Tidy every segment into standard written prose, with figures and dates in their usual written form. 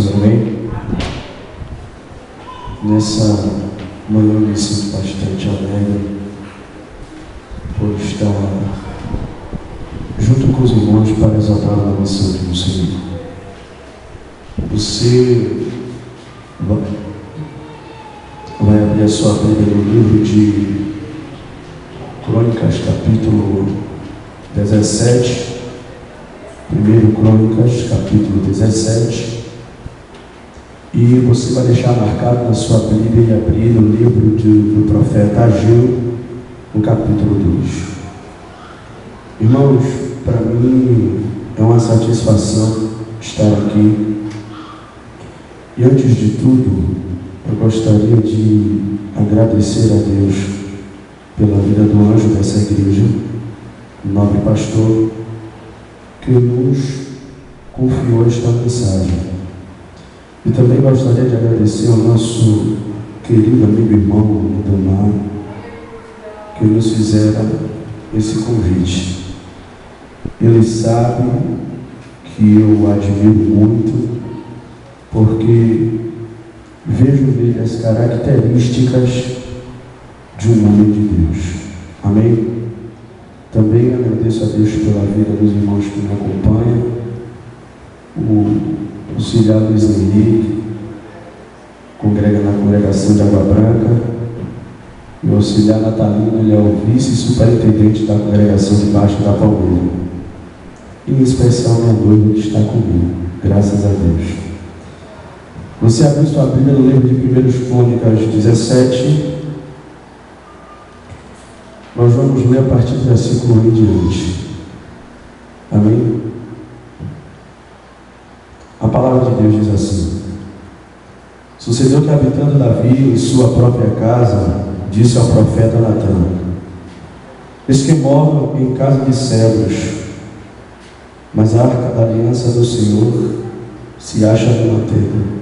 Senhor, amém? Nessa manhã eu me sinto bastante alegre por estar junto com os irmãos para exaltar a nome santo do Senhor. Você vai abrir a sua Bíblia no livro de Crônicas, capítulo 17. 1 Crônicas, capítulo 17. E você vai deixar marcado na sua Bíblia e abrir no livro do profeta Ageu, no capítulo 2. Irmãos, para mim é uma satisfação estar aqui. E antes de tudo, eu gostaria de agradecer a Deus pela vida do anjo dessa igreja, o nobre pastor, que nos confiou esta mensagem. E também gostaria de agradecer ao nosso querido amigo irmão Domar, que nos fizeram esse convite. Ele sabe que eu o admiro muito, porque vejo nele as características de um homem de Deus. Amém? Também agradeço a Deus pela vida dos irmãos que me acompanham, o auxiliar Luiz Henrique, congrega na congregação de Água Branca, e o auxiliar Natalino, ele é o vice-superintendente da congregação de Baixo da Palmeira, e em especial minha noiva que está comigo, graças a Deus. Você abriu sua Bíblia no livro de 1 Crônicas 17. Nós vamos ler a partir do versículo 1 em diante. Amém? A palavra de Deus diz assim: Sucedeu que, habitando Davi em sua própria casa, disse ao profeta Natã: Eis que moro em casa de cedros, mas a arca da aliança do Senhor se acha numa tenda.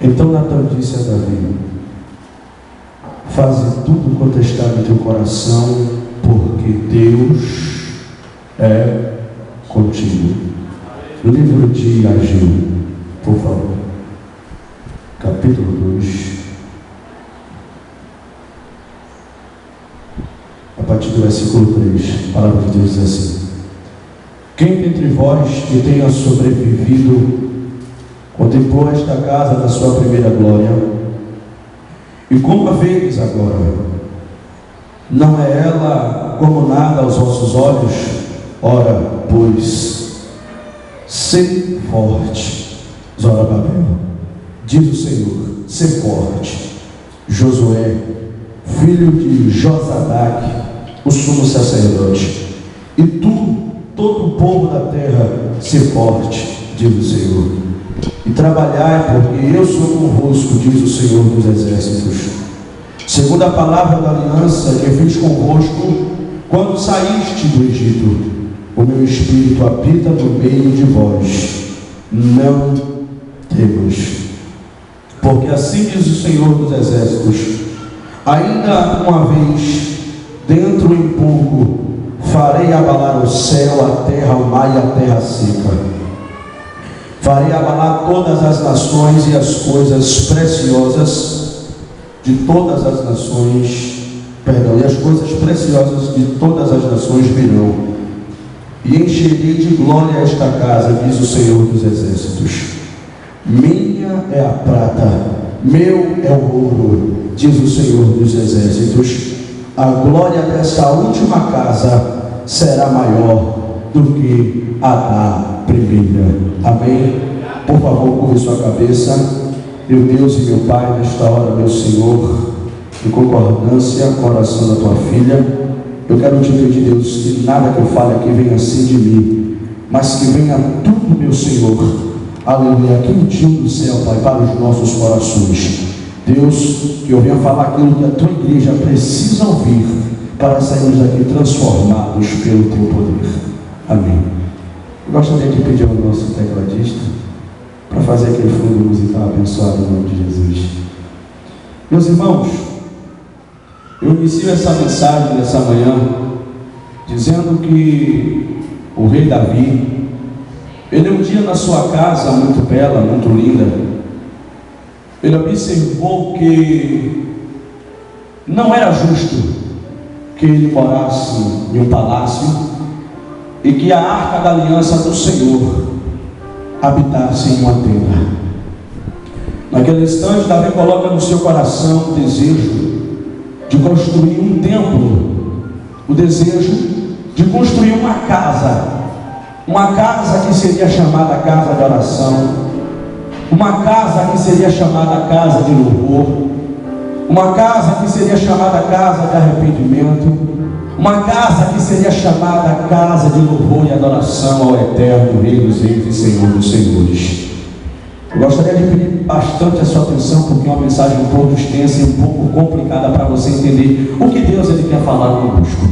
Então Natã disse a Davi: Faze tudo quanto está no teu coração, porque Deus é contigo. No livro de Ageu, por favor, capítulo 2, a partir do versículo 3, a palavra de Deus diz assim: Quem dentre vós que tenha sobrevivido contemplou esta casa na sua primeira glória? E como a vedes agora? Não é ela como nada aos vossos olhos? Ora, pois, sê forte, Zorobabel, diz o Senhor, sê forte, Josué, filho de Josadaque, o sumo sacerdote, e tu, todo o povo da terra, sê forte, diz o Senhor, e trabalhai, porque eu sou convosco, diz o Senhor dos exércitos, segundo a palavra da aliança que fiz convosco quando saíste do Egito. O meu Espírito habita no meio de vós. Não temas, porque assim diz o Senhor dos exércitos: ainda uma vez, dentro em pouco, farei abalar o céu, a terra, o mar e a terra seca. Farei abalar todas as nações e as coisas preciosas de todas as nações, e as coisas preciosas de todas as nações virão. E encherei de glória esta casa, diz o Senhor dos exércitos. Minha é a prata, meu é o ouro, diz o Senhor dos exércitos. A glória desta última casa será maior do que a da primeira. Amém? Por favor, curve sua cabeça. Meu Deus e meu Pai, nesta hora, meu Senhor, em concordância com a oração da tua filha, eu quero te pedir, Deus, que nada que eu fale aqui venha assim de mim, mas que venha tudo, meu Senhor, aleluia, quentinho do céu, Pai, para os nossos corações. Deus, que eu venha falar aquilo que a tua igreja precisa ouvir, para sairmos daqui transformados pelo teu poder. Amém. Eu gostaria de pedir ao nosso tecladista para fazer aquele fundo musical abençoado em nome de Jesus. Meus irmãos, eu inicio essa mensagem nessa manhã dizendo que o rei Davi, Ele um dia na sua casa, muito bela, muito linda, ele observou que não era justo que ele morasse em um palácio e que a arca da aliança do Senhor habitasse em uma tenda. Naquele instante, Davi coloca no seu coração o desejo de construir um templo, o desejo de construir uma casa que seria chamada casa de oração, uma casa que seria chamada casa de louvor, uma casa que seria chamada casa de arrependimento, uma casa que seria chamada casa de louvor e adoração ao eterno Rei dos Reis e Senhor dos Senhores. Eu gostaria de pedir bastante a sua atenção, porque é uma mensagem um pouco extensa e um pouco complicada para você entender o que Deus ele quer falar conosco.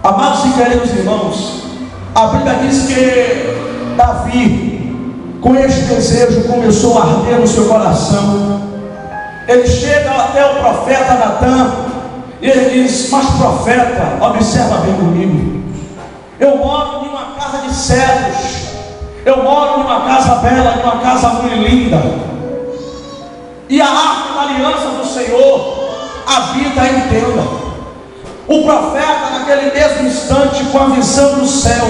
Amados e queridos irmãos, a Bíblia diz que Davi, com este desejo, começou a arder no seu coração. Ele chega até o profeta Natã e ele diz: mas profeta, observa bem comigo, eu moro em uma casa de cedros, eu moro em uma casa bela, em uma casa muito linda, e a arca da aliança do Senhor habita em tenda. O profeta, naquele mesmo instante, com a visão do céu,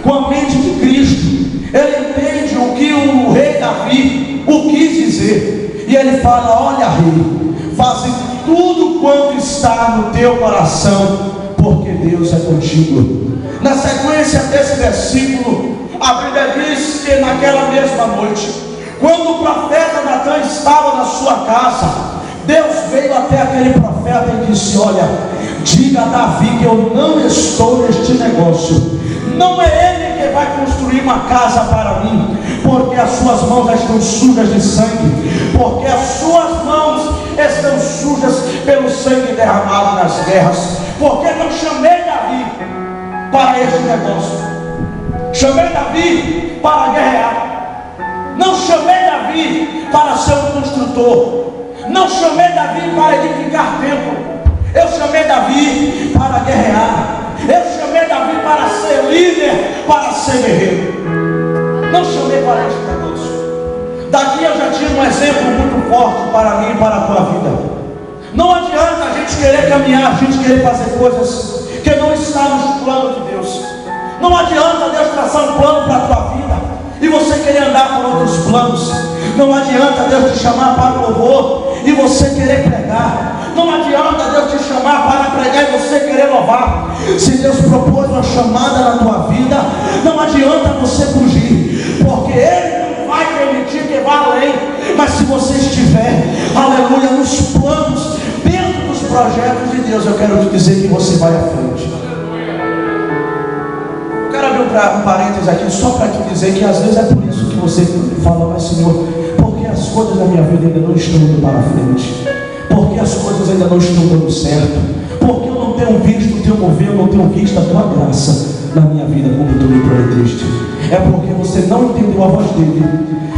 com a mente de Cristo, ele entende o que o rei Davi o quis dizer, e ele fala: olha, rei, faze tudo quanto está no teu coração, porque Deus é contigo. Na sequência desse versículo, a Bíblia diz que naquela mesma noite, quando o profeta Natã estava na sua casa, Deus veio até aquele profeta e disse: olha, diga a Davi que eu não estou neste negócio. Não é ele que vai construir uma casa para mim, porque as suas mãos estão sujas de sangue, porque as suas mãos estão sujas pelo sangue derramado nas guerras. Porque não chamei Davi para este negócio, chamei Davi para guerrear. Não chamei Davi para ser um construtor, não chamei Davi para edificar templo. Eu chamei Davi para guerrear. Eu chamei Davi para ser líder, para ser guerreiro. Não chamei para este negócio. Daqui eu já tive um exemplo muito forte para mim e para a tua vida. Não adianta a gente querer caminhar, a gente querer fazer coisas que não estão nos planos de Deus. Não adianta Deus traçar um plano para a tua vida e você querer andar por outros planos. Não adianta Deus te chamar para o louvor e você querer pregar. Não adianta Deus te chamar para pregar e você querer louvar. Se Deus propôs uma chamada na tua vida, não adianta você fugir, porque Ele não vai permitir que vá além. Mas se você estiver, aleluia, nos planos, dentro dos projetos de Deus, eu quero te dizer que você vai à frente. Eu quero abrir um parênteses aqui só para te dizer que às vezes é por isso que você fala: mas Senhor, porque as coisas da minha vida ainda não estão indo para a frente, porque as coisas ainda não estão dando certo, porque eu não tenho visto o teu governo, não tenho visto a tua graça na minha vida como tu me prometeste. É porque você não entendeu a voz dele,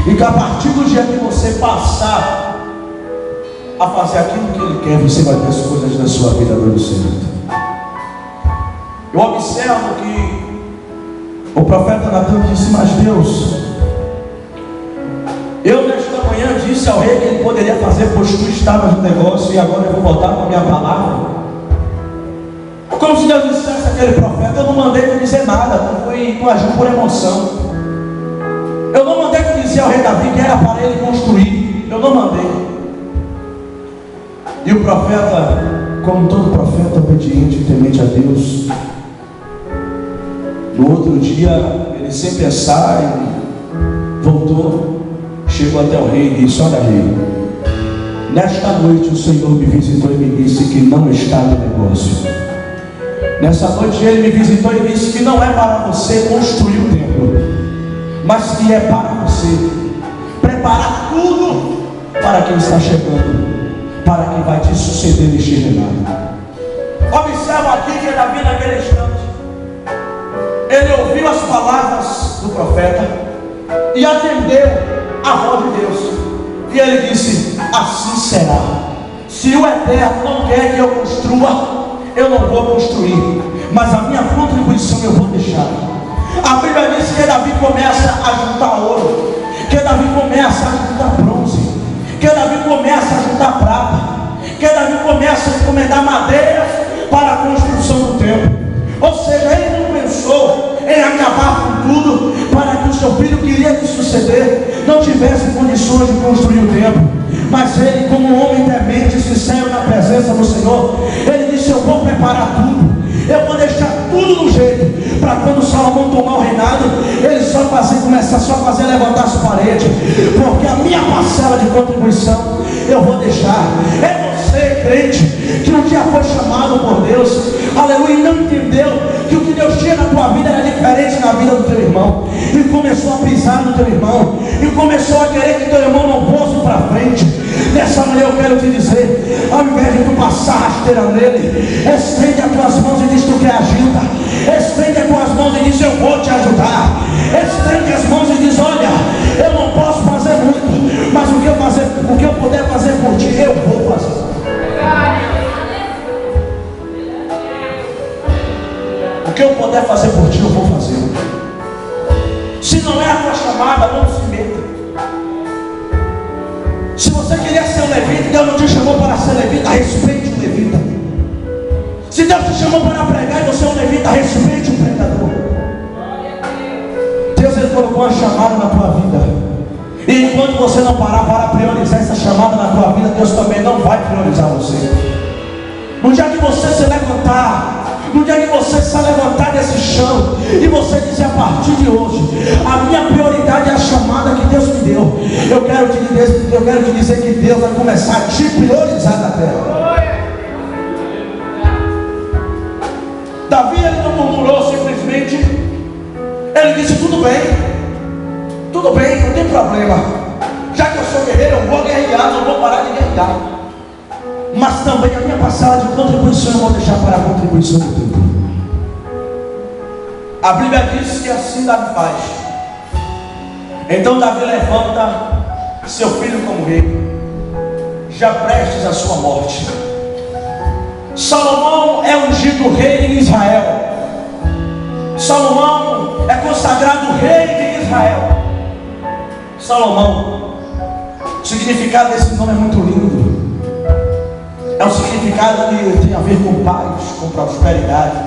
e que a partir do dia que você passar a fazer aquilo que ele quer, você vai ter as coisas na sua vida dando certo. Eu observo que o profeta Natã disse: mas Deus, eu nesta manhã disse ao rei que ele poderia fazer, pois tu estavas no negócio, e agora eu vou voltar com a minha palavra. Como se Deus dissesse àquele profeta: eu não mandei te dizer nada, tu agiu por emoção. Eu não mandei te dizer ao rei Davi que era para ele construir, eu não mandei. E o profeta, como todo profeta obediente e temente a Deus, no outro dia ele sem pensar voltou, chegou até o rei e disse: olha, rei, nesta noite o Senhor me visitou e me disse que não está no negócio. Nessa noite ele me visitou e disse que não é para você construir o templo, mas que é para você preparar tudo para quem está chegando, para quem vai te suceder neste reinado. Observa aqui que Davi, naquele instante, ele ouviu as palavras do profeta e atendeu a voz de Deus, e ele disse: assim será. Se o Eterno não quer que eu construa, eu não vou construir, mas a minha contribuição eu vou deixar. A Bíblia diz que Davi começa a juntar ouro, que Davi começa a juntar bronze, que Davi começa a juntar prata, que Davi começa a encomendar madeira para a construção do templo. Ou seja, ele não pensou em acabar com tudo para que o seu filho que iria lhe suceder não tivesse condições de construir o templo. Mas ele, como um homem temente, sincero na presença do Senhor, ele disse: eu vou preparar tudo, eu vou deixar tudo no jeito, para quando Salomão tomar o reinado, ele começar só a fazer levantar as paredes, porque a minha parcela de contribuição eu vou deixar. É você, crente, que um dia foi chamado por Deus, aleluia, e não entendeu que o que Deus tinha na tua vida era diferente na vida do teu irmão, e começou a pisar no teu irmão, e começou a querer que teu irmão não fosse para frente. Nessa manhã eu quero te dizer, ao invés de tu passar rasteira nele, estende as tuas mãos e diz: tu quer ajuda? Estende as tuas mãos e diz: eu vou te ajudar. Estende as mãos e diz: olha, eu não posso fazer muito, mas o que eu puder fazer por ti, eu vou fazer. O que eu puder fazer por ti, eu vou fazer. Se não é a tua chamada, não se meta. Se você queria ser um levita, Deus não te chamou para ser levita, respeite o levita. Se Deus te chamou para pregar e você é um levita, respeite o pregador. Deus, ele colocou uma chamada na tua vida, e enquanto você não parar para priorizar essa chamada na tua vida, Deus também não vai priorizar você. No dia que você se levantar, no dia que você se levantar desse chão e você dizer: a partir de hoje, a minha prioridade é a chamada que Deus me deu, eu quero te dizer que Deus vai começar a te priorizar na terra. Davi, ele não murmurou simplesmente, ele disse: tudo bem, não tem problema, já que eu sou guerreiro, eu vou guerrear, não vou parar de guerrear, mas também a minha parcela de contribuição eu vou deixar para a contribuição do templo. A Bíblia diz que assim Davi faz. Então Davi levanta seu filho como rei, já prestes à sua morte. Salomão é ungido rei em Israel. Salomão é consagrado rei de Israel. Salomão, o significado desse nome é muito lindo. É um significado que tem a ver com paz, com prosperidade.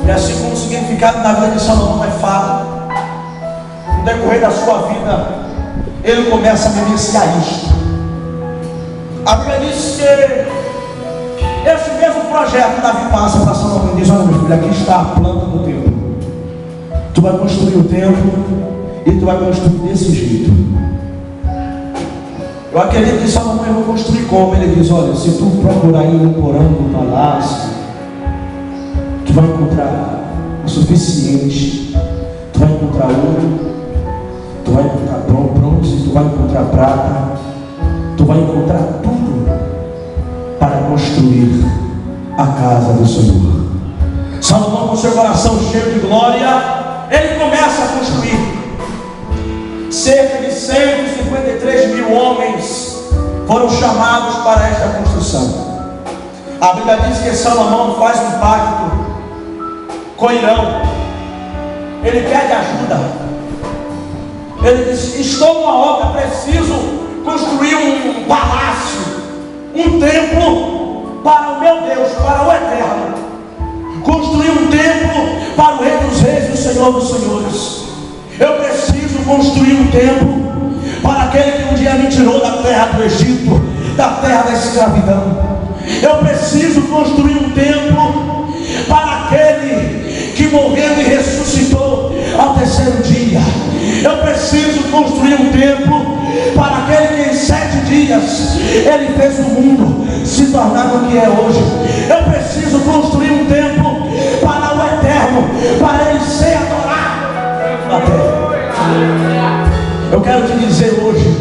E assim como o significado da vida de Salomão é fato, no decorrer da sua vida, ele começa a vivenciar isto. A Bíblia diz que esse mesmo projeto Davi passa para Salomão e diz: olha, meu filho, aqui está a planta do templo. Tu vai construir o templo e tu vai construir desse jeito. Eu acredito que Salomão vai construir como? Ele diz: olha, se tu procurar ir no porão do palácio, tu vai encontrar o suficiente. Tu vai encontrar ouro, tu vai encontrar bronze, tu vai encontrar prata, tu vai encontrar tudo para construir a casa do Senhor. Salomão, com seu coração cheio de glória, ele começa a construir. Cerca de 153 mil homens foram chamados para esta construção. A Bíblia diz que Salomão faz um pacto com Irão. Ele pede ajuda. Ele diz: estou numa obra, preciso construir um palácio, um templo para o meu Deus, para o Eterno. Construir um templo para o Rei dos Reis e o Senhor dos Senhores. Eu preciso construir um templo para aquele que um dia me tirou da terra do Egito, da terra da escravidão. Eu preciso construir um templo para aquele que morreu e ressuscitou ao terceiro dia. Eu preciso construir um templo para aquele que em 7 dias ele fez o mundo se tornar o que é hoje. Eu preciso construir um templo para o Eterno, para ele ser adorado na terra. Eu quero te dizer hoje,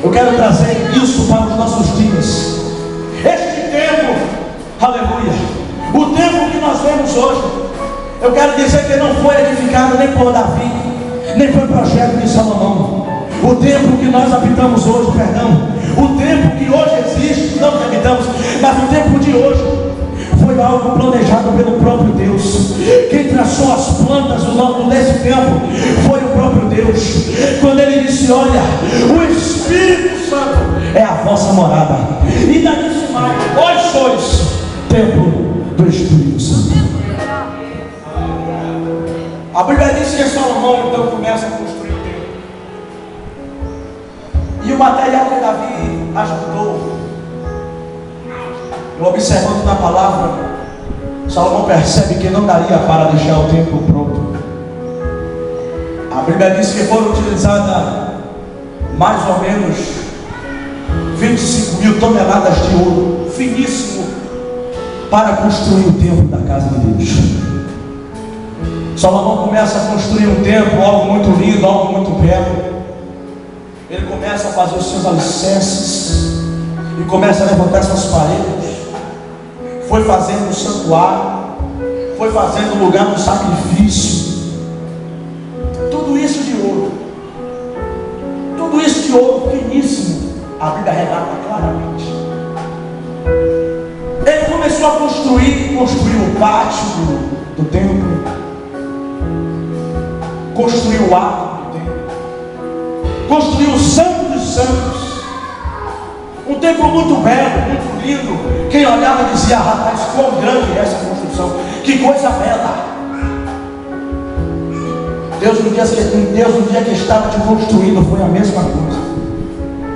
eu quero trazer isso para os nossos dias. Este templo, aleluia, o templo que nós vemos hoje, eu quero dizer que não foi edificado nem por Davi, nem foi projeto de Salomão. O templo que nós habitamos hoje, o templo que hoje existe, não que habitamos, mas o templo de hoje foi algo planejado pelo próprio Deus. Quem traçou as plantas do longo desse tempo foi o próprio Deus. Quando Ele disse: olha, o Espírito Santo é a vossa morada. E ainda disse mais: vós sois templo do Espírito Santo. A Bíblia diz que Salomão então começa a construir o templo. E o material que Davi ajudou, observando na palavra, Salomão percebe que não daria para deixar o templo pronto. A Bíblia diz que foram utilizadas mais ou menos 25.000 toneladas de ouro finíssimo para construir o templo da casa de Deus. Salomão começa a construir um templo, algo muito lindo, algo muito belo. Ele começa a fazer os seus alicerces e começa a levantar suas paredes. Foi fazendo o santuário, foi fazendo o lugar do sacrifício. Tudo isso de ouro, tudo isso de ouro finíssimo. A Bíblia relata claramente. Ele começou a construir o pátio do templo, construiu o átrio do templo, construiu o Santo dos Santos. Um templo muito belo, muito lindo. Quem olhava dizia: rapaz, quão grande é essa construção, que coisa bela. Deus no dia que estava te construindo, foi a mesma coisa.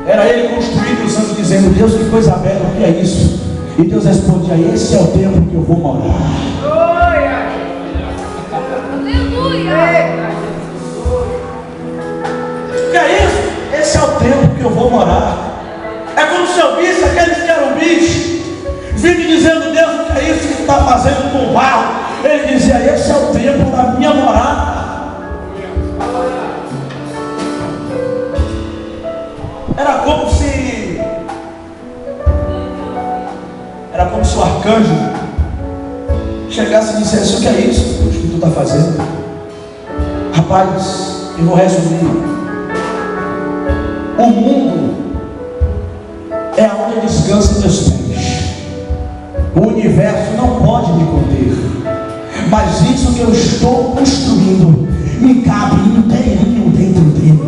Era Ele construindo, os anjos dizendo: Deus, que coisa bela, o que é isso? E Deus respondia: esse é o templo que eu vou morar. Aleluia! O que é isso? Esse é o templo que eu vou morar. É como se eu visse aqueles querubins vindo dizendo: Deus, o que é isso que tu está fazendo com o barro? Ele dizia: esse é o templo da minha morada. Era como se o arcanjo chegasse e dissesse: o que é isso, Deus, que tu está fazendo? Rapaz, eu vou resumir. O mundo é onde descansa meus pés. O universo não pode me conter, mas isso que eu estou construindo me cabe inteirinho dentro dele.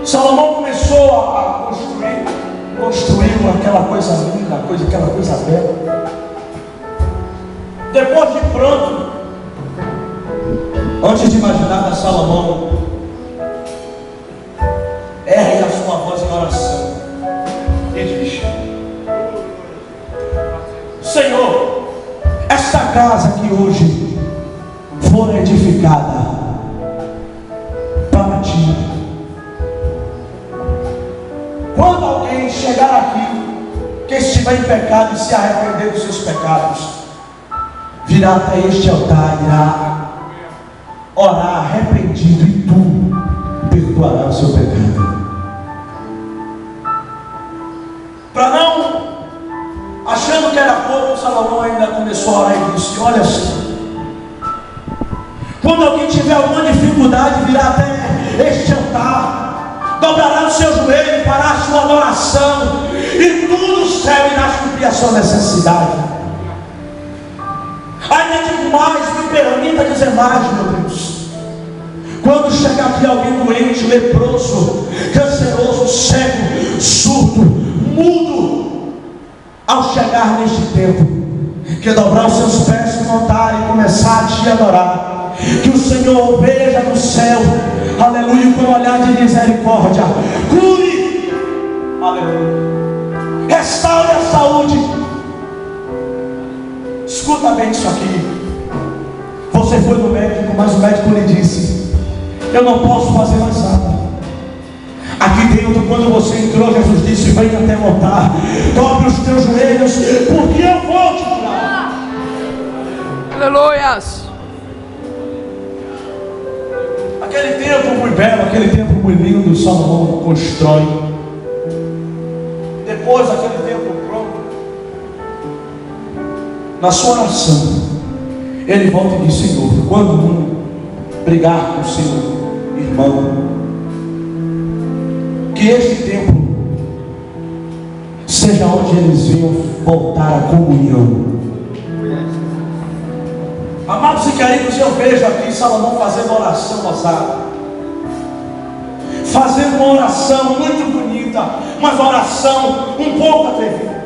Salomão começou a construir aquela coisa linda, aquela coisa bela. Depois de pronto, antes de imaginar, Salomão ergue a sua voz em oração e diz: Senhor, esta casa que hoje for edificada para ti, quando alguém chegar aqui que estiver em pecado e se arrepender dos seus pecados, virá até este altar, irá orar arrependido, e tu perdoará o seu pecado. Para não, achando que era pouco, Salomão ainda começou a orar e disse: olha assim, quando alguém tiver alguma dificuldade, virá até este altar, dobrará o seu joelho, fará a sua adoração, e tudo o céu irá suprir a sua necessidade. Ainda digo mais, me permita dizer mais, meu Deus. Quando chegar aqui alguém doente, leproso, canceroso, cego, surdo, mudo, ao chegar neste tempo, que dobrar os seus pés no altar e começar a te adorar, que o Senhor veja no céu, aleluia, com um olhar de misericórdia, cure, aleluia, restaure a saúde. Escuta bem isso aqui. Você foi no médico, mas o médico lhe disse: eu não posso fazer mais nada. Aqui dentro, quando você entrou, Jesus disse: vem até o altar, dobre os teus joelhos, porque eu vou te curar. Aleluias. Aquele templo muito belo, aquele templo muito lindo, Salomão constrói. Depois daquele templo pronto, na sua oração, ele volta e diz: Senhor, quando um brigar com o seu irmão, que este templo seja onde eles venham voltar à comunhão. Amados e queridos, eu vejo aqui Salomão fazendo oração ousada, fazendo uma oração muito bonita, mas uma oração um pouco atrevida.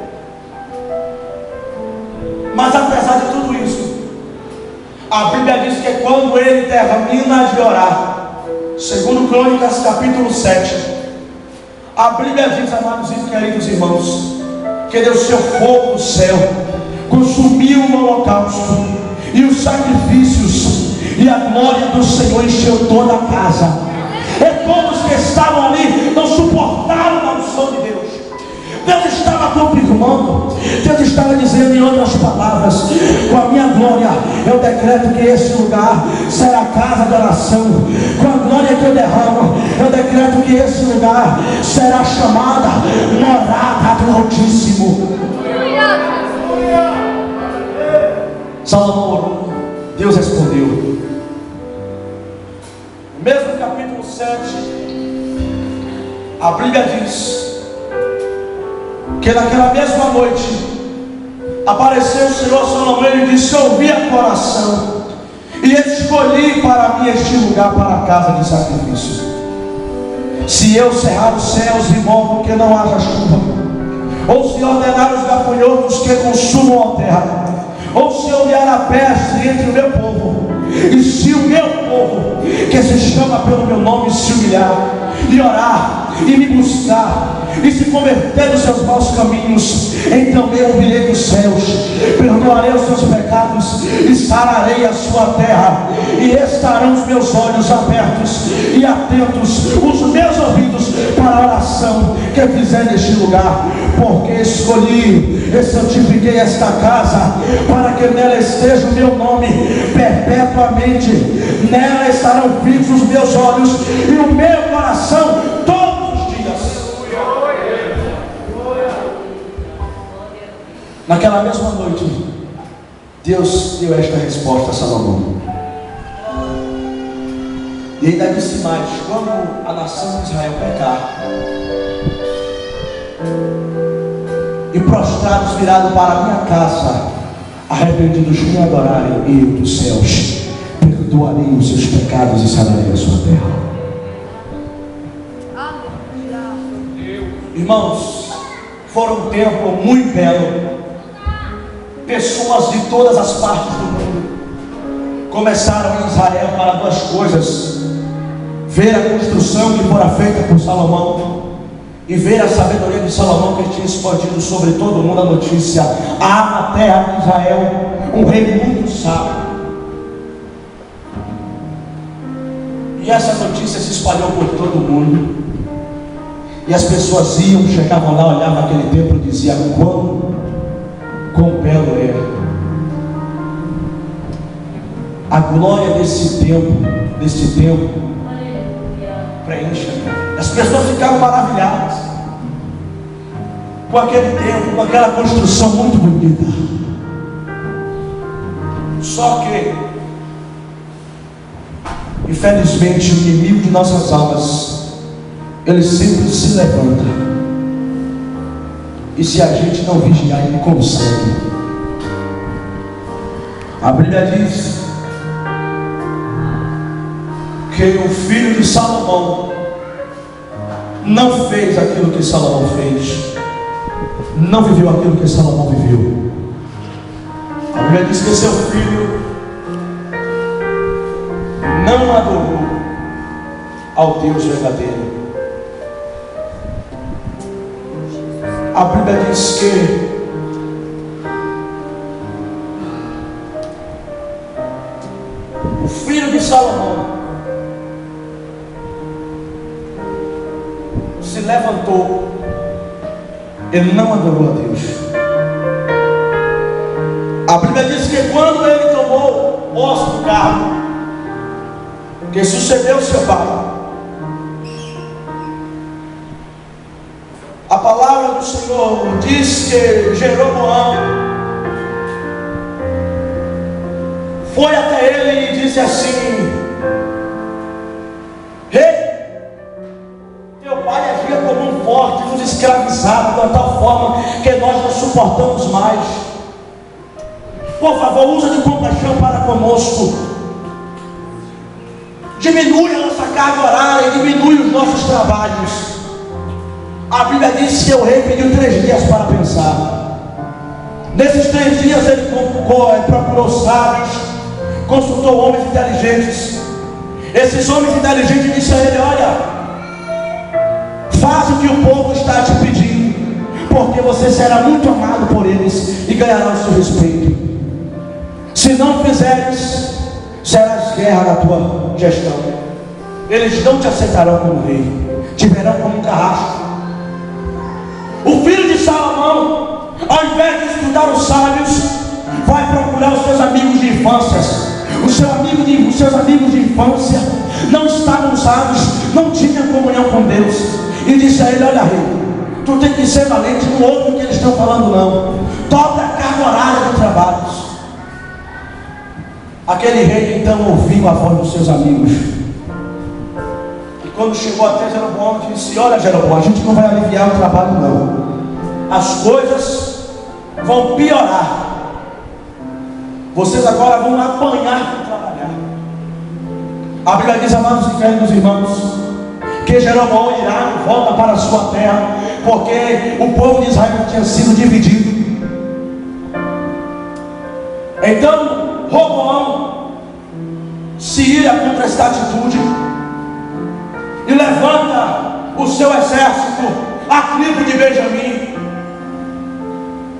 Mas apesar de tudo isso, a Bíblia diz que quando ele termina de orar, segundo Crônicas capítulo 7, a Bíblia diz, amados e queridos irmãos, que deu seu fogo do céu, consumiu o holocausto e os sacrifícios, e a glória do Senhor encheu toda a casa. E todos que estavam ali não suportaram a unção de Deus. Deus estava confirmando, Deus estava dizendo em outras palavras: com a minha glória eu decreto que esse lugar será casa de oração. Com a glória que eu derramo, eu decreto que esse lugar será chamada morada do Altíssimo. Salomão orou, Deus respondeu. No mesmo capítulo 7, a Bíblia diz que naquela mesma noite apareceu o Senhor Salomão e disse: ouvi a tua oração e escolhi para mim este lugar para a casa de sacrifício. Se eu cerrar os céus e movo que não haja chuva, ou se ordenar os gafanhotos que consumam a terra, ou se eu enviar a peste entre o meu povo, e se o meu povo, que se chama pelo meu nome, se humilhar e orar e me buscar e se converter dos seus maus caminhos, então eu ouvirei dos céus, perdoarei os seus pecados e sararei a sua terra, e estarão os meus olhos abertos e atentos, os meus ouvidos para a oração que eu fizer neste lugar, porque escolhi e santifiquei esta casa para que nela esteja o meu nome perpetuamente. Nela estarão fixos os meus olhos e o meu coração todos os dias. Naquela mesma noite, Deus deu esta resposta a Salomão. E ainda disse mais: quando a nação de Israel pecar e prostrados virados para a minha casa, arrependidos me adorarem, e eu dos céus perdoarei os seus pecados e sararei a sua terra. Irmãos, foram um tempo muito belo. Pessoas de todas as partes do mundo começaram em Israel para duas coisas: ver a construção que fora feita por Salomão e ver a sabedoria de Salomão, que tinha expandido sobre todo o mundo a notícia: há na terra de Israel um rei muito sábio. E essa notícia se espalhou por todo o mundo, e as pessoas iam, chegavam lá, olhavam aquele templo e diziam: quão belo é. A glória desse templo preenche. As pessoas ficavam maravilhadas com aquele templo, com aquela construção muito bonita. Só que, infelizmente, o inimigo de nossas almas, ele sempre se levanta, e se a gente não vigiar, ele consegue. A Bíblia diz que o filho de Salomão não fez aquilo que Salomão fez, não viveu aquilo que Salomão viveu. A Bíblia diz que seu filho não adorou ao Deus verdadeiro. A Bíblia diz que o filho de Salomão se levantou, ele não adorou a Deus. A Bíblia diz que quando ele tomou posse do cargo que sucedeu o seu pai, a palavra do Senhor diz que Jeroboão foi até ele e disse assim: rei, teu pai agia como um forte, nos escravizava cansado de uma tal forma que nós não suportamos mais. Por favor, usa de compaixão para conosco. Diminui a nossa carga horária, diminui os nossos trabalhos. A Bíblia diz que o rei pediu 3 dias para pensar. Nesses 3 dias ele procurou sábios, consultou homens inteligentes. Esses homens inteligentes disseram a ele: olha, faz o que o povo está te pedindo, porque você será muito amado por eles e ganhará o seu respeito. Se não fizeres, serás guerra na tua gestão. Eles não te aceitarão como rei, te verão como um carrasco. O filho de Salomão, ao invés de estudar os sábios, vai procurar os seus amigos de infância. Os seus amigos de infância não estavam sábios, não tinham comunhão com Deus, e disse a ele: olha, rei, tu tem que ser valente, não ouve o que eles estão falando, não. Dobra a carga horária de trabalhos. Aquele rei então ouviu a voz dos seus amigos, e quando chegou até Jeroboão, disse: olha, Jeroboão, a gente não vai aliviar o trabalho, não. As coisas vão piorar. Vocês agora vão apanhar para trabalhar. A Bíblia diz, amados e queridos irmãos, que Jeroboão irá e volta para a sua terra, porque o povo de Israel tinha sido dividido. Então Roboão se ira contra esta atitude e levanta o seu exército, a tribo de Benjamim,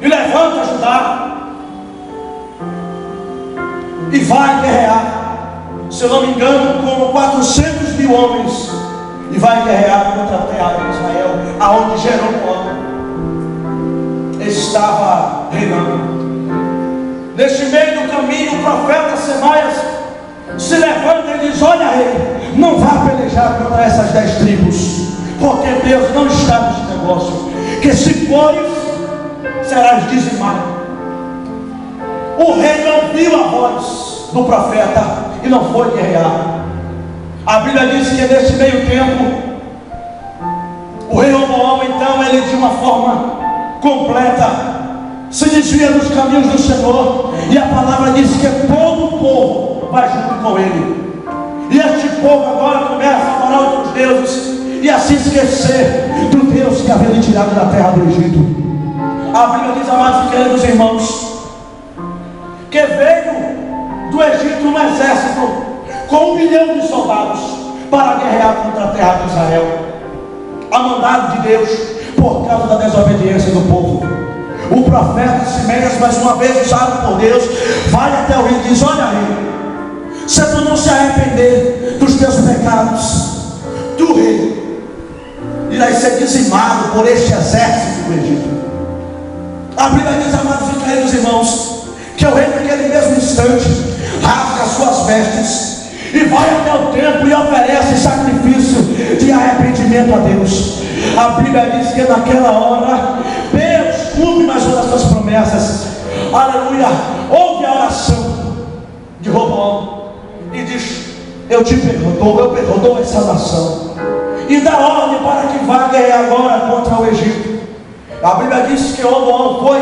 e levanta Judá e vai guerrear, se eu não me engano, com 400.000 homens, e vai guerrear contra a terra de Israel, aonde Jeroboão estava reinando. Neste meio do caminho, o profeta Semaias se levanta e diz: olha, rei, não vá pelejar contra essas 10 tribos, porque Deus não está nesse negócio, que se fores, serás dizimado. O rei não viu a voz do profeta e não foi guerrear. A Bíblia diz que nesse meio tempo, o rei Roboão, então, ele de uma forma completa se desvia dos caminhos do Senhor, e a palavra diz que todo o povo vai junto com ele. E este povo agora começa a adorar outros deuses e a se esquecer do Deus que havia lhe tirado da terra do Egito. A Bíblia diz, amados e queridos irmãos, que veio do Egito um exército com 1 milhão de soldados para guerrear contra a terra de Israel, a mandado de Deus, por causa da desobediência do povo. O profeta Semaias, mais uma vez usado por Deus, vai até o rei e diz: olha, rei, se tu não se arrepender dos teus pecados, tu, rei, irás ser dizimado por este exército do Egito. A Bíblia diz, amados e queridos irmãos, que o rei naquele mesmo instante rasga suas vestes e vai até o templo e oferece sacrifício de arrependimento a Deus. A Bíblia diz que naquela hora Deus cumpre mais uma das suas promessas. Aleluia. Ouve a oração de Roboão e diz: eu te perdoo, eu perdoo essa nação, e dá ordem para que vá guerrear agora contra o Egito. A Bíblia diz que Roboão foi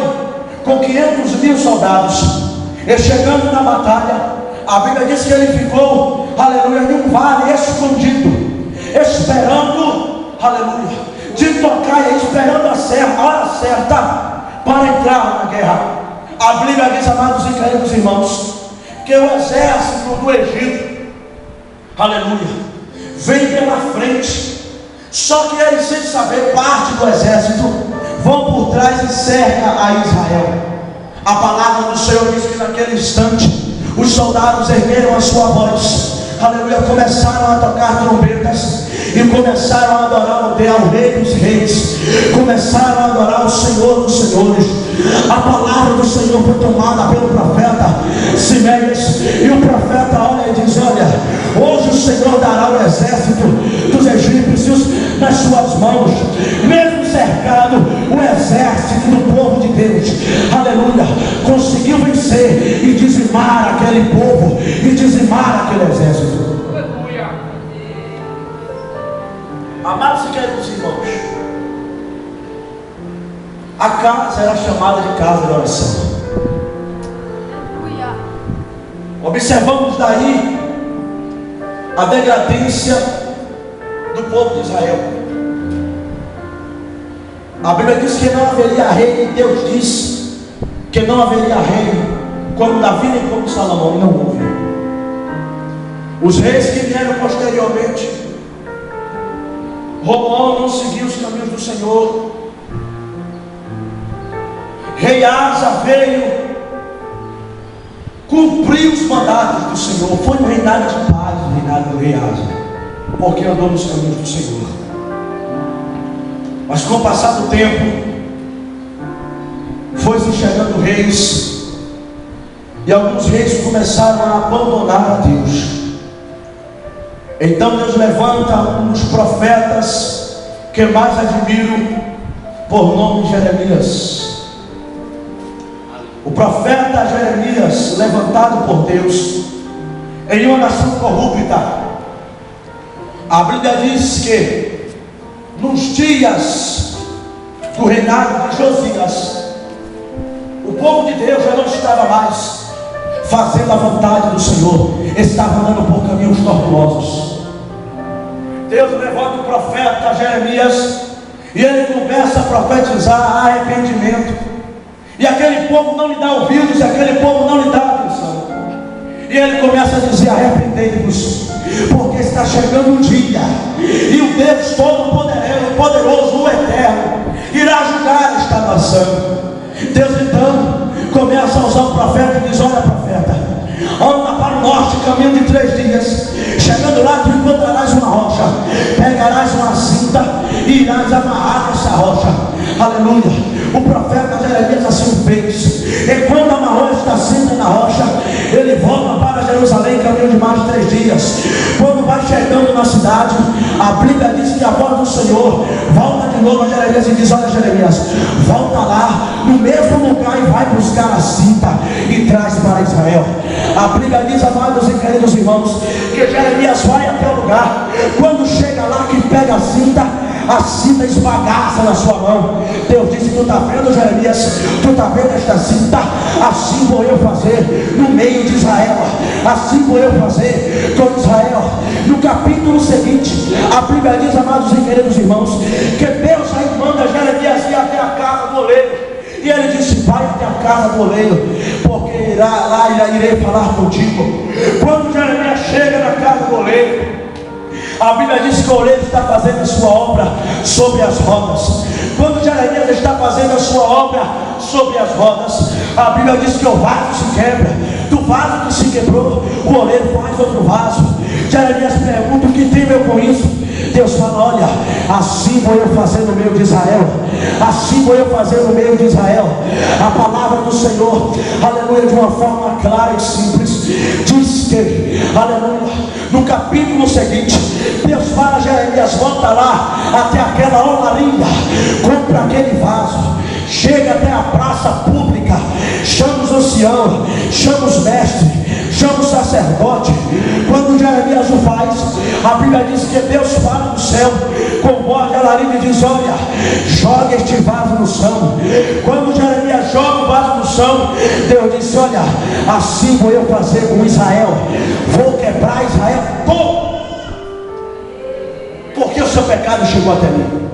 com 500.000 soldados, e chegando na batalha, a Bíblia diz que ele ficou, aleluia, em um vale escondido, esperando, aleluia, de tocar, esperando a hora certa para entrar na guerra. A Bíblia diz, amados e queridos irmãos, que o exército do Egito, aleluia, vem pela frente, só que eles, sem saber, parte do exército vão por trás e cerca a Israel. A palavra do Senhor diz que naquele instante os soldados ergueram a sua voz, aleluia, começaram a tocar trombetas e começaram a adorar o Rei dos Reis, começaram a adorar o Senhor dos Senhores. A palavra do Senhor foi tomada pelo profeta Semaias, e o profeta olha e diz: olha, hoje o Senhor dará o exército dos egípcios nas suas mãos. Mesmo cercado, o exército do povo de Deus, aleluia, conseguiu vencer e dizimar aquele povo e dizimar aquele exército. Amados e queridos irmãos, casa era chamada de casa de oração. Observamos daí a degradência do povo de Israel. A Bíblia diz que não haveria rei, e Deus diz que não haveria rei como Davi nem como Salomão, e não houve. Os reis que vieram posteriormente, Roboão não seguiu os caminhos do Senhor. Rei Asa veio, cumpriu os mandatos do Senhor. Foi um reinado de paz, o reinado do rei Asa, porque andou nos caminhos do Senhor. Mas com o passar do tempo, foi se chegando reis, e alguns reis começaram a abandonar a Deus. Então Deus levanta um dos profetas que mais admiro, por nome Jeremias. O profeta Jeremias, levantado por Deus em uma nação corrupta. A Bíblia diz que nos dias do reinado de Josias, o povo de Deus já não estava mais fazendo a vontade do Senhor, estava andando por caminhos tortuosos. Deus levanta o profeta Jeremias e ele começa a profetizar arrependimento. E aquele povo não lhe dá ouvidos, e aquele povo não lhe dá atenção. E ele começa a dizer: arrependei-vos, porque está chegando o dia, e o Deus Todo-Poderoso, o Eterno, irá julgar esta nação. Deus então começa a usar o profeta e diz: olha, profeta, anda para o norte, caminho de 3 dias. Chegando lá, tu encontrarás uma rocha, pegarás uma cinta e irás amarrar essa rocha. Aleluia. O profeta Jeremias assim fez. E quando amarrou esta cinta na rocha, ele volta para Jerusalém, caminho de mais de 3 dias. Quando vai chegando na cidade, a Bíblia diz que a voz do Senhor volta de novo a Jeremias e diz: olha, Jeremias, volta lá no mesmo lugar e vai buscar a cinta e traz para Israel. A Bíblia diz, amados e queridos irmãos, que Jeremias vai até o lugar. Quando chega lá, que pega a cinta esbagaça na sua mão. Deus disse: tu está vendo, Jeremias? Tu está vendo esta cinta? Assim vou eu fazer no meio de Israel. Assim vou eu fazer com Israel. No capítulo seguinte, a Bíblia diz, amados e queridos irmãos, que Deus aí manda Jeremias ir até a casa do oleiro. E ele disse: vai até a casa do oleiro, porque lá irei falar contigo. Quando Jeremias chega na casa do oleiro, a Bíblia diz que o oleiro está fazendo a sua obra sobre as rodas. Quando Jeremias está fazendo a sua obra sobre as rodas, a Bíblia diz que o vaso se quebra. Do vaso que se quebrou, o oleiro faz outro vaso. Jeremias pergunta: o que tem eu com isso? Deus fala: olha, assim vou eu fazer no meio de Israel. Assim vou eu fazer no meio de Israel. A palavra do Senhor, aleluia, de uma forma clara e simples, diz que, aleluia, no capítulo seguinte, Deus fala a Jeremias: volta lá até aquela olaria, compra aquele vaso, chega até a praça pública, chama os anciãos, chama os mestres, chama o sacerdote. Quando Jeremias o faz, a Bíblia diz que Deus fala do céu com voz de alarido e diz: olha, joga este vaso no chão. Quando Jeremias joga o vaso no chão, Deus disse: olha, assim vou eu fazer com Israel. Vou quebrar Israel todo, porque o seu pecado chegou até mim.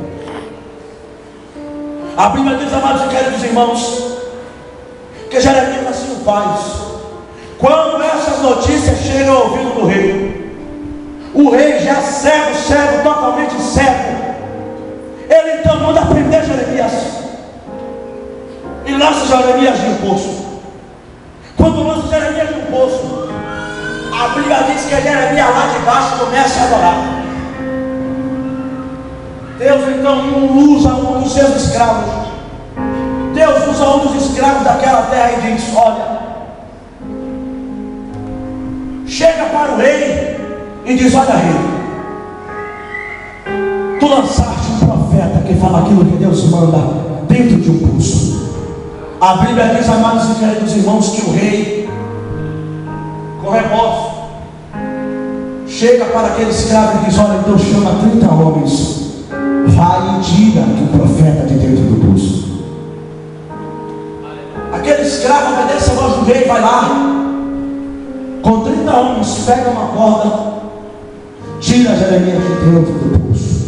A Bíblia diz, amados e queridos irmãos, que Jeremias assim o faz. Quando essas notícias chegam ao ouvido do rei, o rei já cego, totalmente cego, ele então manda prender Jeremias e lança Jeremias de um poço. Quando lança Jeremias de um poço, a Bíblia diz que Jeremias lá de baixo começa a adorar. Deus então usa um dos seus escravos. Deus usa um dos escravos daquela terra e diz: olha, chega para o rei e diz: olha, rei, tu lançaste um profeta que fala aquilo que Deus manda dentro de um poço. A Bíblia diz, amados e queridos irmãos, que o rei, com remorso, chega para aquele escravo e diz: olha, então chama 30 homens, vai e diga que o profeta de dentro do poço. Aquele escravo obedece a voz do rei, vai lá, com 30 homens, pega uma corda, tira Jeremias de dentro do poço.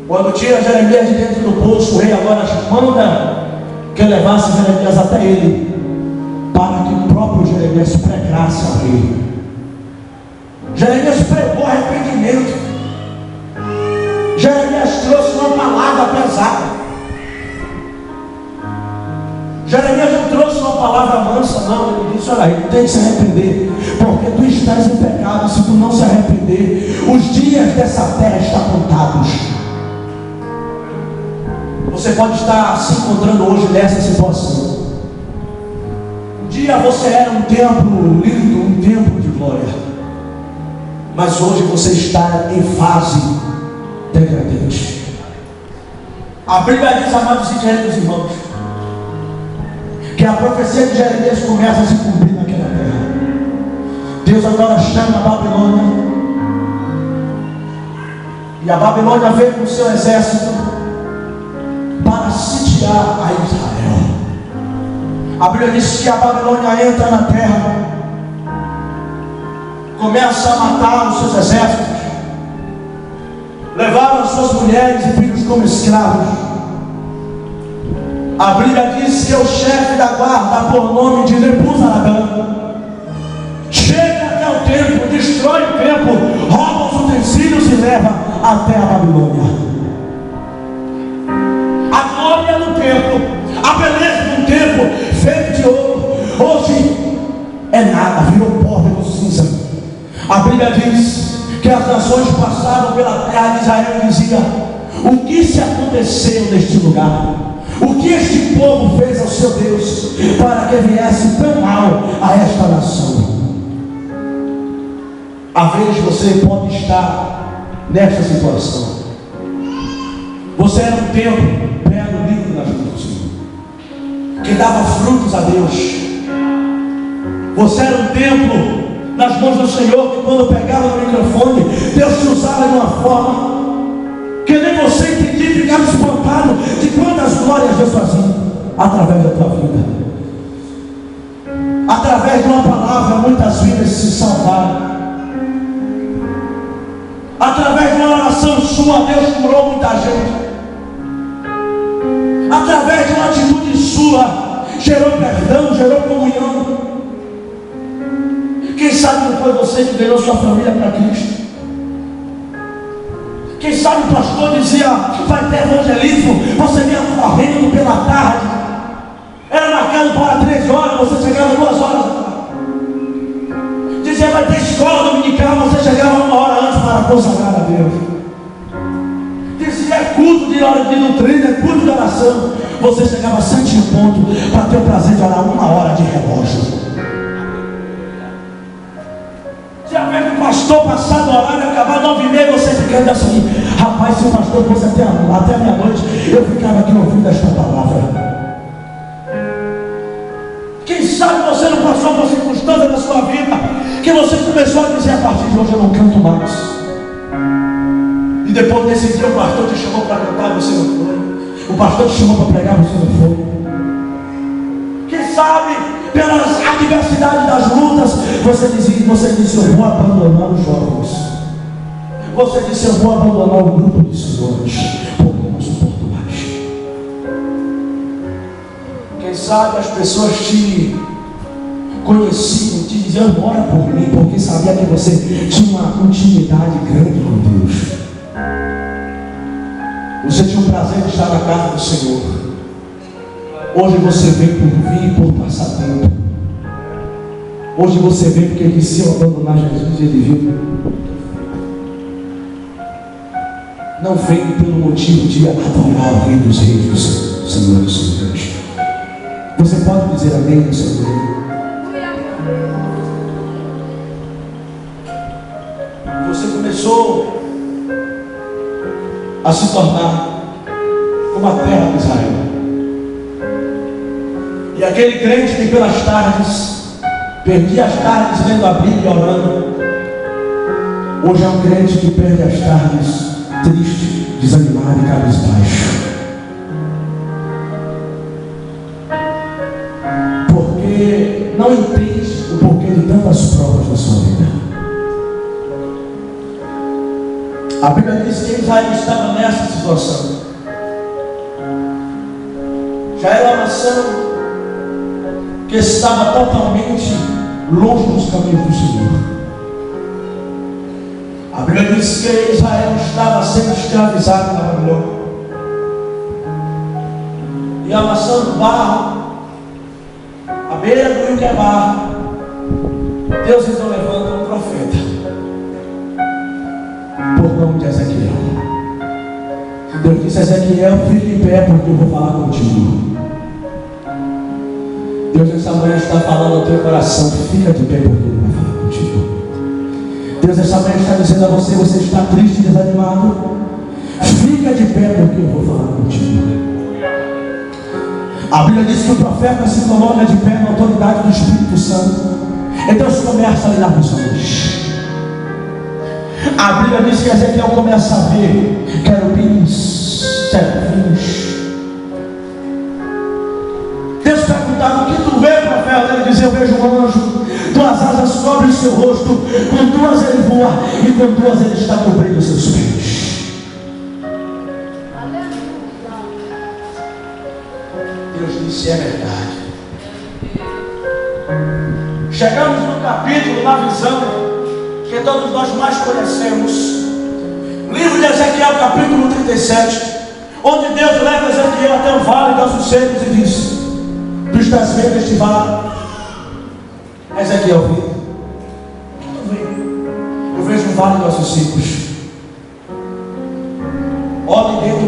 Quando tira Jeremias de dentro do poço, o rei agora manda que levasse Jeremias até ele, para que o próprio Jeremias pregasse ao rei. Jeremias pregou arrependimento. Jeremias trouxe uma palavra pesada. Jeremias não trouxe uma palavra mansa, não. Ele disse: olha, ele tem que se arrepender, porque tu estás em pecado. Se tu não se arrepender, os dias dessa terra estão contados. Você pode estar se encontrando hoje nessa situação. Um dia você era um templo lindo, um templo de glória, mas hoje você está em fase degradante. A Bíblia diz, amados e queridos irmãos, que a profecia de Jeremias começa a se cumprir naquela terra. Deus agora chama a Babilônia, e a Babilônia veio com o seu exército para sitiar a Israel. A Bíblia diz que a Babilônia entra na terra, começa a matar os seus exércitos, levaram as suas mulheres e filhos como escravos. A Bíblia diz que o chefe da guarda, por nome de Nebuzaradan, chega até o templo, destrói o templo, rouba os utensílios e leva até a Babilônia. A glória do templo, a beleza do templo, feito de ouro, hoje é nada, virou pó, virou cinza. A Bíblia diz que as nações passavam pela terra de Israel e diziam: o que se aconteceu neste lugar? O que este povo fez ao seu Deus para que viesse tão mal a esta nação? Às vezes você pode estar nesta situação. Você era um templo belo, lindo nas mãos do Senhor, que dava frutos a Deus. Você era um templo nas mãos do Senhor, que quando pegava no microfone, Deus te usava de uma forma que nem você entendia e ficava espantado de quantas glórias Deus fazia através da tua vida. Através de uma palavra, muitas vidas se salvaram. Através de uma oração sua, Deus curou muita gente. Através de uma atitude sua, gerou perdão, gerou comunhão. Quem sabe não foi você que ganhou sua família para Cristo? Quem sabe o pastor dizia: vai ter evangelismo, você vinha correndo pela tarde, era marcado para 13 horas, você chegava 2 horas. Dizia: vai ter escola dominical, você chegava 1 hora antes para consagrar a Deus. Dizia: é culto de hora de doutrina, é culto de oração, você chegava 7 em ponto para ter o prazer de orar 1 hora de relógio. Já vê o pastor passar do horário, acabar 9h30, você ficando assim: rapaz, se o pastor fosse até a meia-noite, eu ficava aqui ouvindo esta palavra. Quem sabe você não passou por circunstância da sua vida que você começou a dizer: a partir de hoje eu não canto mais. E depois desse dia o pastor te chamou para cantar, você não foi. O pastor te chamou para pregar, você não foi. Quem sabe pelas adversidades das lutas, você disse: eu vou abandonar os jovens. Você disse: eu vou abandonar o grupo de senhores, porque eu não suporto mais. Quem sabe as pessoas te conheciam, te diziam: ora por mim, porque sabia que você tinha uma intimidade grande com Deus. Você tinha o prazer de estar na casa do Senhor. Hoje você vem por vir e por passar tempo. Hoje você vem porque ele, se eu abandonar Jesus, ele viu. Não vem pelo motivo de adorar o Rei dos Reis, do Senhor dos Senhores. Você pode dizer amém no seu nome? Você começou a se tornar como a terra de Israel. E aquele crente que pelas tardes perdia as tardes lendo a Bíblia e orando, hoje é um crente que perde as tardes triste, desanimado e cabisbaixo. A Bíblia diz que Israel estava nessa situação. Já era uma nação que estava totalmente longe dos caminhos do Senhor. A Bíblia diz que Israel estava sendo escravizado na Babilônia. E a nação do barro, à beira do rio Quebar, Deus então levanta um profeta, por nome de Ezequiel. Deus disse: Ezequiel, fique em pé, porque eu vou falar contigo. Deus essa manhã está falando ao teu coração: fica de pé, porque Ele vai falar contigo. Deus essa manhã está dizendo a você: você está triste, desanimado? Fica de pé, porque eu vou falar contigo. A Bíblia diz que o profeta se coloca de pé na autoridade do Espírito Santo. E Deus começa a lhe dar visões. A Bíblia diz que Ezequiel começa a ver querubins, serafins. Deus perguntava: o que tu vê, profeta? Ele diz: eu vejo um anjo, duas asas cobrem o seu rosto, com duas ele voa, e com duas ele está cobrindo os seus pés. Deus disse: é verdade. Chegamos no capítulo, na visão que todos nós mais conhecemos, livro de Ezequiel, capítulo 37, onde Deus leva Ezequiel até o vale de ossos secos e diz: tu estás vendo este vale? Ezequiel vê. O que tu vê? Eu vejo um vale de ossos secos. Olhe dentro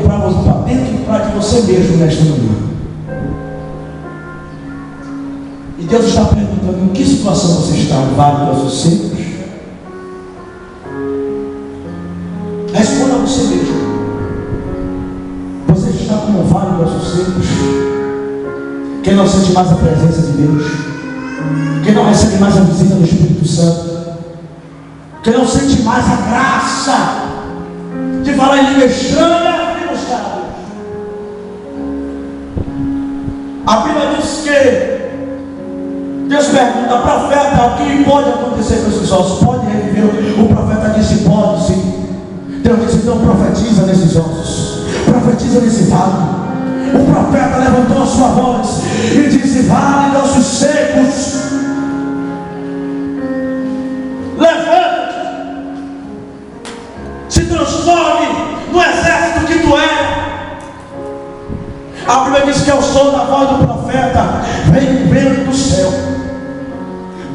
para de você mesmo nesta manhã. E Deus está perguntando: em que situação você está? Um vale de ossos secos? Responda a você mesmo. Você está como um vale de ossos secos? Quem não sente mais a presença de Deus? Quem não recebe mais a visita do Espírito Santo? Quem não sente mais a graça de falar em língua estranha e buscar a Deus? A Bíblia diz que Deus pergunta: profeta, o que pode acontecer com esses ossos? Pode reviver? O profeta disse: pode sim. Deus disse: então profetiza nesses ossos, profetiza nesse vale. O profeta levantou a sua voz e disse: vale de ossos secos, levanta-te, se transforme no exército que tu é. A Bíblia diz que ao som da voz do profeta vem o vento do céu.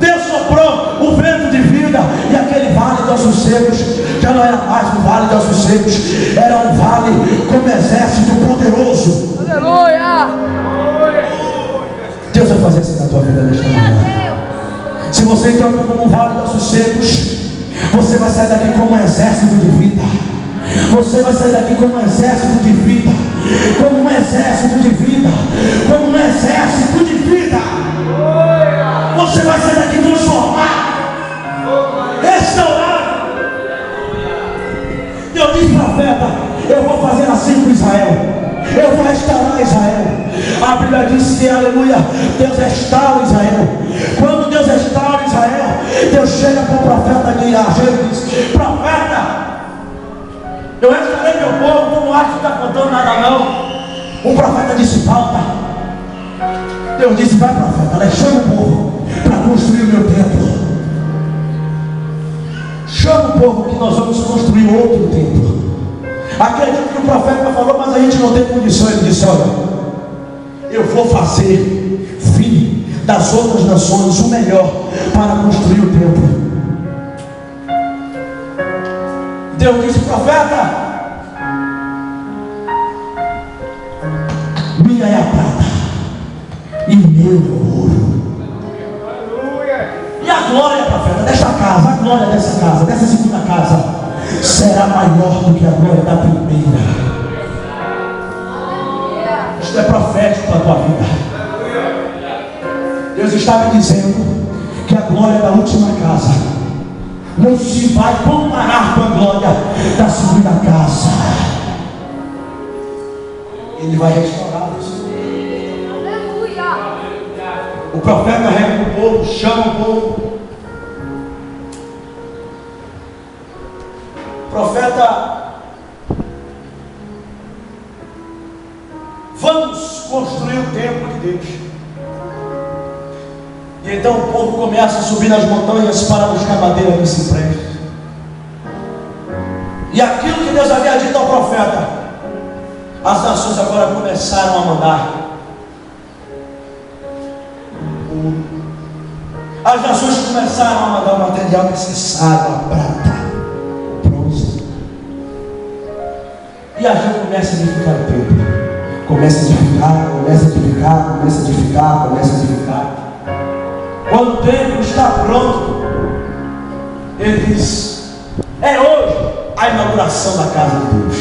Deus soprou o vento de vida, e aquele vale de ossos secos já não era mais um vale de ossos secos, era um vale com um exército poderoso. Aleluia! Deus vai fazer assim na tua vida nesta manhã. Se você entrou como um vale de ossos secos, você vai sair daqui como um exército de vida. Você vai sair daqui como um exército de vida, como um exército de vida, como um exército de vida. Você vai sair daqui transformado, restaurado. Deus diz: profeta, eu vou fazer assim com Israel. Eu vou restaurar Israel. A Bíblia diz que, aleluia, Deus restaura Israel. Quando Deus restaura Israel, Deus chega para o profeta de Ageu e diz: profeta, eu restaurei meu povo, tu não acha que está contando nada não? O profeta disse: falta. Deus disse: vai, profeta, chama o povo para construir o meu templo. Chama o povo que nós vamos construir outro templo. Acredito que o profeta falou, mas a gente não tem condição. Ele disse: olha, eu vou fazer vir das outras nações o melhor para construir o templo. Deus disse: profeta, minha é a prata e meu é o ouro. E a glória, profeta, desta casa, a glória dessa casa, dessa segunda casa, será maior do que a glória da primeira. Isto é profético para a tua vida. Deus está me dizendo que a glória da última casa não se vai comparar com a glória da segunda casa. Ele vai restaurar isso. O profeta rega o povo, chama o povo. profeta: vamos construir o templo de Deus. E então o povo começa a subir nas montanhas para buscar madeira que se preste. E aquilo que Deus havia dito ao profeta, as nações agora começaram a mandar. As nações começaram a mandar o material necessário, a prata, bronze. E a gente começa a edificar o templo. Começa a edificar, começa a edificar, começa a edificar, começa a edificar. Quando o templo está pronto, ele diz: é hoje a inauguração da casa de Deus.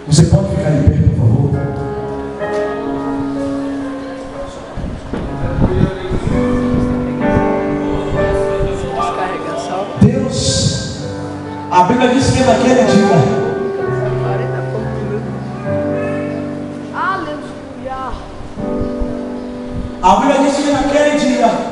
Você pode ficar de pé, por favor? Deus, a Bíblia diz que naquele dia, a Bíblia diz que naquele dia